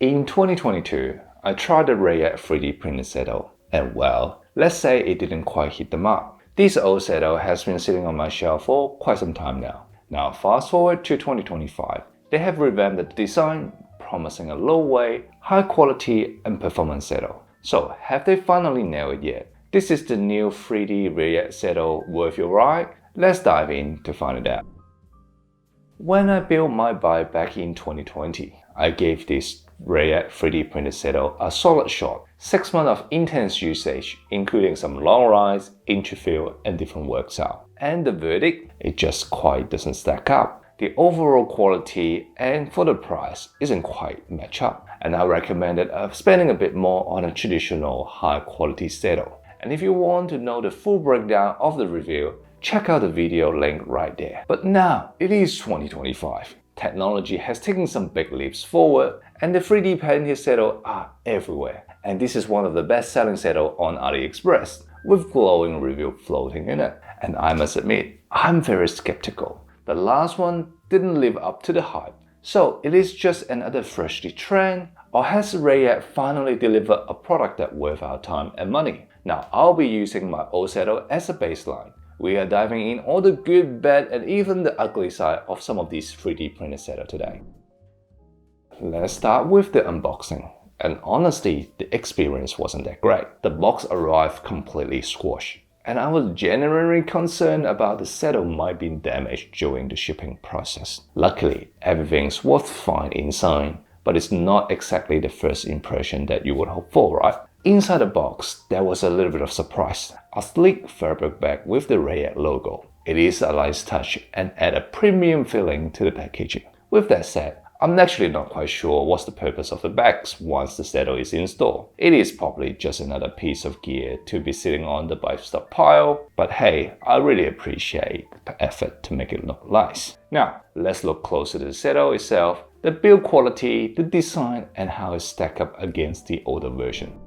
In 2022, I tried the Ryet 3D printed saddle, and well, let's say it didn't quite hit the mark. This old saddle has been sitting on my shelf for quite some time now. Now fast forward to 2025, they have revamped the design, promising a low weight, high quality and performance saddle. So have they finally nailed it yet? This is the new 3D Ryet saddle worth your ride? Let's dive in to find it out. When I built my bike back in 2020, I gave this Ryet 3D printed saddle a solid shot. 6 months of intense usage, including some long rides, interfield and different works out. And the verdict? It just quite doesn't stack up. The overall quality and for the price isn't quite match up. And I recommended spending a bit more on a traditional high quality saddle. And if you want to know the full breakdown of the review, check out the video link right there. But now, it is 2025. Technology has taken some big leaps forward and the 3D printed saddle are everywhere. And this is one of the best selling saddles on AliExpress with glowing review floating in it. And I must admit, I'm very skeptical. The last one didn't live up to the hype. So it is just another freshly trend, or has Ryet finally delivered a product that's worth our time and money? Now I'll be using my old saddle as a baseline. We are diving in all the good, bad and even the ugly side of some of these 3D printed saddles today. Let's start with the unboxing. And honestly, the experience wasn't that great. The box arrived completely squashed. And I was genuinely concerned about the saddle might be damaged during the shipping process. Luckily, everything's worked fine inside, but it's not exactly the first impression that you would hope for, right? Inside the box, there was a little bit of surprise. A sleek fabric bag with the Ryet logo. It is a nice touch and add a premium feeling to the packaging. With that said, I'm actually not quite sure what's the purpose of the bags once the saddle is installed. It is probably just another piece of gear to be sitting on the bike stockpile, but hey, I really appreciate the effort to make it look nice. Now, let's look closer to the saddle itself, the build quality, the design, and how it stacks up against the older version.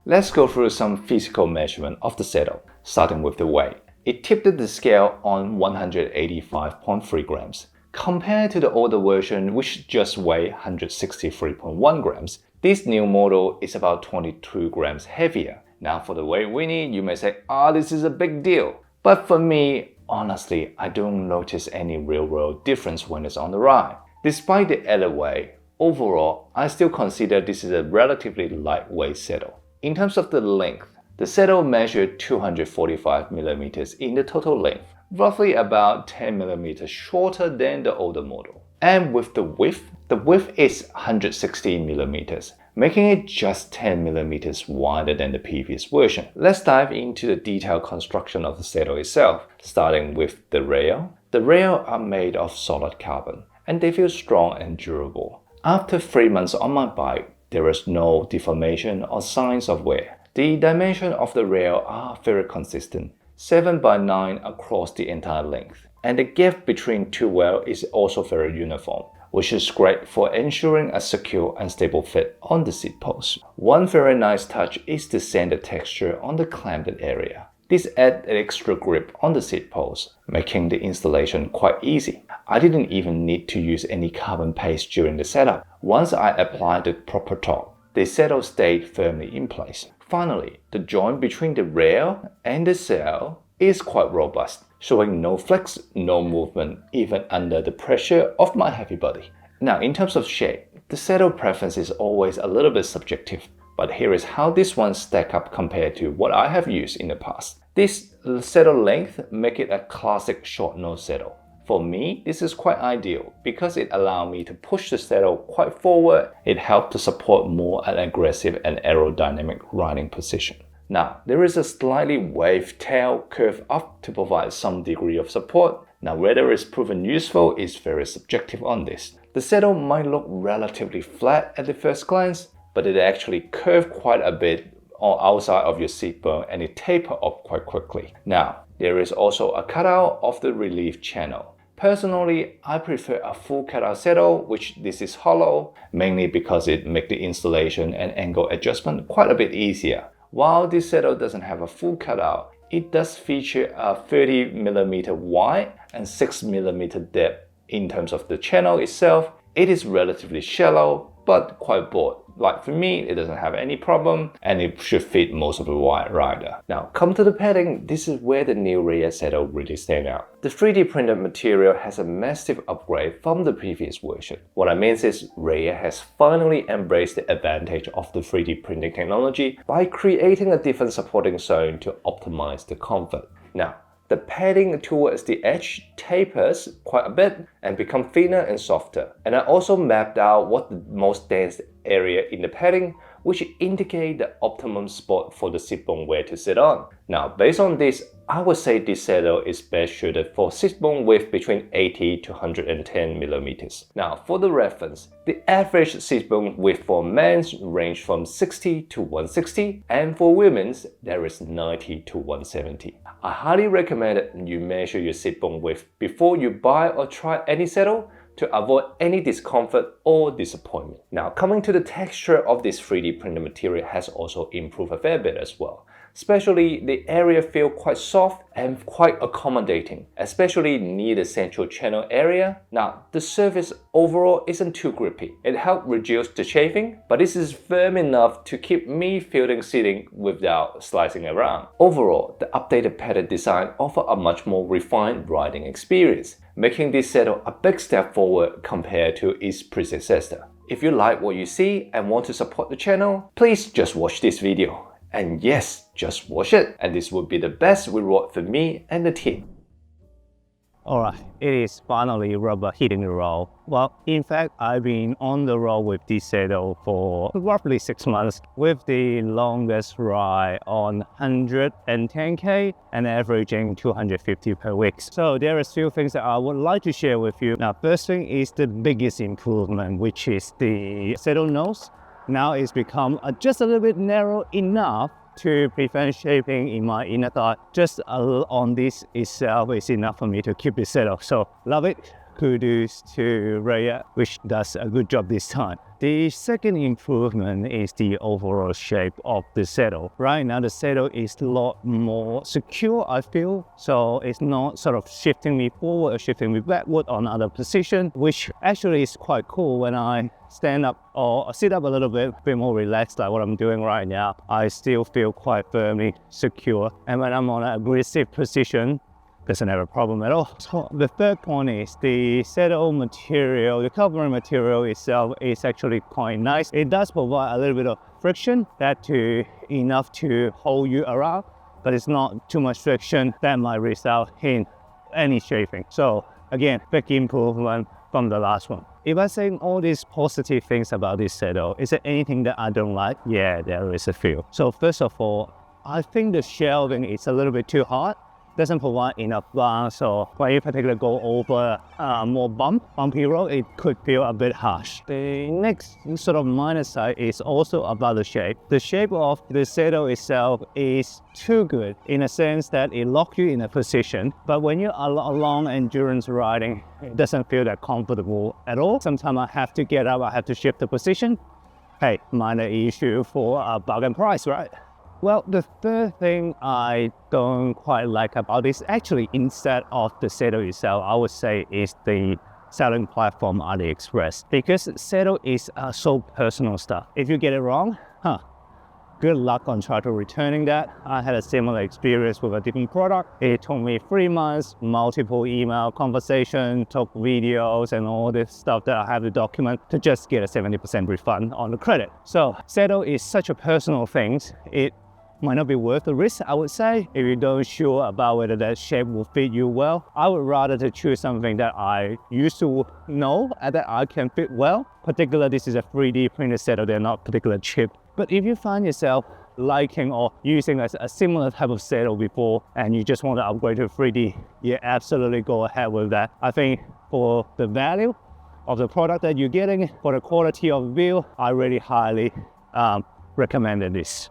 Let's go through some physical measurement of the saddle, starting with the weight. It tipped the scale on 185.3 grams. Compared to the older version, which just weighed 163.1 grams, this new model is about 22 grams heavier. Now for the weight weenie, you may say, this is a big deal. But for me, honestly, I don't notice any real-world difference when it's on the ride. Despite the added weight, overall, I still consider this is a relatively lightweight saddle. In terms of the length, the saddle measured 245 millimeters in the total length, roughly about 10 millimeters shorter than the older model. And with the width is 160 millimeters, making it just 10 millimeters wider than the previous version. Let's dive into the detailed construction of the saddle itself, starting with the rail. The rails are made of solid carbon, and they feel strong and durable. After 3 months on my bike, there is no deformation or signs of wear. The dimensions of the rail are very consistent, 7 by 9 across the entire length. And the gap between two rails is also very uniform, which is great for ensuring a secure and stable fit on the seat post. One very nice touch is the sanded texture on the clamped area. This adds an extra grip on the seat post, making the installation quite easy. I didn't even need to use any carbon paste during the setup. Once I applied the proper torque, the saddle stayed firmly in place. Finally, the joint between the rail and the saddle is quite robust, showing no flex, no movement even under the pressure of my heavy body. Now in terms of shape, the saddle preference is always a little bit subjective, but here is how this one stack up compared to what I have used in the past. This saddle length make it a classic short nose saddle. For me, this is quite ideal because it allows me to push the saddle quite forward. It helps to support more an aggressive and aerodynamic riding position. Now, there is a slightly waved tail curve up to provide some degree of support. Now, whether it's proven useful is very subjective on this. The saddle might look relatively flat at the first glance, but it actually curves quite a bit on outside of your seat bone and it tapers up quite quickly. Now, there is also a cutout of the relief channel. Personally, I prefer a full cutout saddle, which this is hollow, mainly because it makes the installation and angle adjustment quite a bit easier. While this saddle doesn't have a full cutout, it does feature a 30mm wide and 6mm depth. In terms of the channel itself, it is relatively shallow, but quite broad. Like for me, it doesn't have any problem and it should fit most of the rider. Now, come to the padding, this is where the new Ryet Saddle really stand out. The 3D printed material has a massive upgrade from the previous version. What I mean is Ryet has finally embraced the advantage of the 3D printing technology by creating a different supporting zone to optimize the comfort. Now, the padding towards the edge tapers quite a bit and become thinner and softer. And I also mapped out what the most dense area in the padding, which indicate the optimum spot for the sit bone wear to sit on. Now, based on this, I would say this saddle is best suited for sit bone width between 80 to 110 millimeters. Now, for the reference, the average sit bone width for men's range from 60 to 160, and for women's, there is 90 to 170. I highly recommend that you measure your sit bone width before you buy or try any saddle to avoid any discomfort or disappointment. Now, coming to the texture of this 3D printed material has also improved a fair bit as well. Especially the area feel quite soft and quite accommodating, especially near the central channel area. Now, the surface overall isn't too grippy. It helps reduce the chafing, but this is firm enough to keep me feeling sitting without slicing around. Overall, the updated padded design offers a much more refined riding experience, making this saddle a big step forward compared to its predecessor. If you like what you see and want to support the channel, please just watch this video. And yes, just watch it, and this would be the best reward for me and the team. Alright, it is finally rubber hitting the road. Well, in fact, I've been on the road with this saddle for roughly 6 months, with the longest ride on 110k and averaging 250 per week. So there are a few things that I would like to share with you. Now, first thing is the biggest improvement, which is the saddle nose. Now it's become just a little bit narrow enough to prevent shaping in my inner thigh. Just on this itself is enough for me to keep the saddle. So love it. Kudos to Ryet, which does a good job this time. The second improvement is the overall shape of the saddle. Right now the saddle is a lot more secure, I feel. So it's not sort of shifting me forward or shifting me backward on other position, which actually is quite cool. When I stand up or sit up a bit more relaxed like what I'm doing right now, I still feel quite firmly secure. And when I'm on an aggressive position, doesn't have a problem at all. So the third point is the saddle material, the covering material itself is actually quite nice. It does provide a little bit of friction, enough to hold you around, but it's not too much friction that might result in any chafing. So again, big improvement from the last one. If I say all these positive things about this saddle, is there anything that I don't like? Yeah, there is a few. So first of all, I think the shelving is a little bit too hard. Doesn't provide enough bounce, so when you particularly go over more bumpy road, it could feel a bit harsh. The next sort of minor side is also about the shape. The shape of the saddle itself is too good in a sense that it locks you in a position, but when you're along endurance riding, it doesn't feel that comfortable at all. Sometimes I have to get up, I have to shift the position. Hey, minor issue for a bargain price, right? Well, the third thing I don't quite like about this, actually instead of the saddle itself, I would say is the selling platform AliExpress. Because saddle is so personal stuff. If you get it wrong, good luck on trying to returning that. I had a similar experience with a different product. It took me 3 months, multiple email conversation, took videos and all this stuff that I have to document to just get a 70% refund on the credit. So saddle is such a personal thing. It might not be worth the risk, I would say. If you don't sure about whether that shape will fit you well, I would rather to choose something that I used to know and that I can fit well. Particularly, this is a 3D printed saddle, they're not particularly cheap. But if you find yourself liking or using a similar type of saddle before and you just want to upgrade to 3D, yeah, absolutely go ahead with that. I think for the value of the product that you're getting, for the quality of view, I really highly recommend this.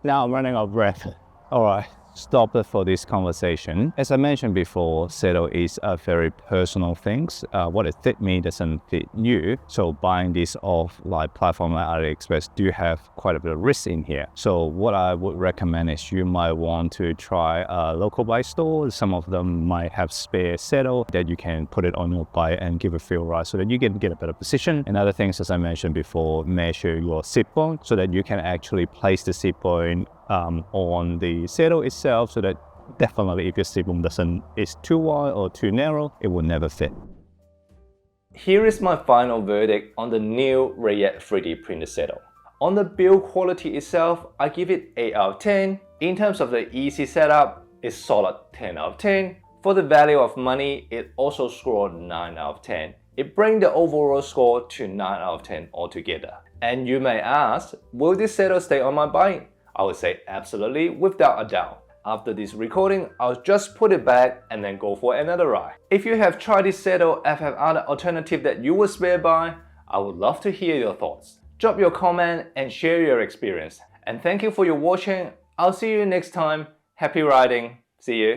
Now I'm running out of breath. All right, stop it for this conversation. As I mentioned before, saddle is a very personal thing. What it fit me doesn't fit you. So buying this off like platform like AliExpress do have quite a bit of risk in here. So what I would recommend is you might want to try a local bike store. Some of them might have spare saddle that you can put it on your bike and give a feel right so that you can get a better position. And other things, as I mentioned before, measure your seat bone so that you can actually place the seat bone on the saddle itself, so that definitely if your seat bone is too wide or too narrow, it will never fit. Here is my final verdict on the new Ryet 3D printed saddle. On the build quality itself, I give it 8 out of 10. In terms of the easy setup, it's solid 10 out of 10. For the value of money, it also scored 9 out of 10. It brings the overall score to 9 out of 10 altogether. And you may ask, will this saddle stay on my bike? I would say absolutely, without a doubt. After this recording, I'll just put it back and then go for another ride. If you have tried this saddle and have other alternative that you would swear by, I would love to hear your thoughts. Drop your comment and share your experience. And thank you for your watching. I'll see you next time. Happy riding. See you.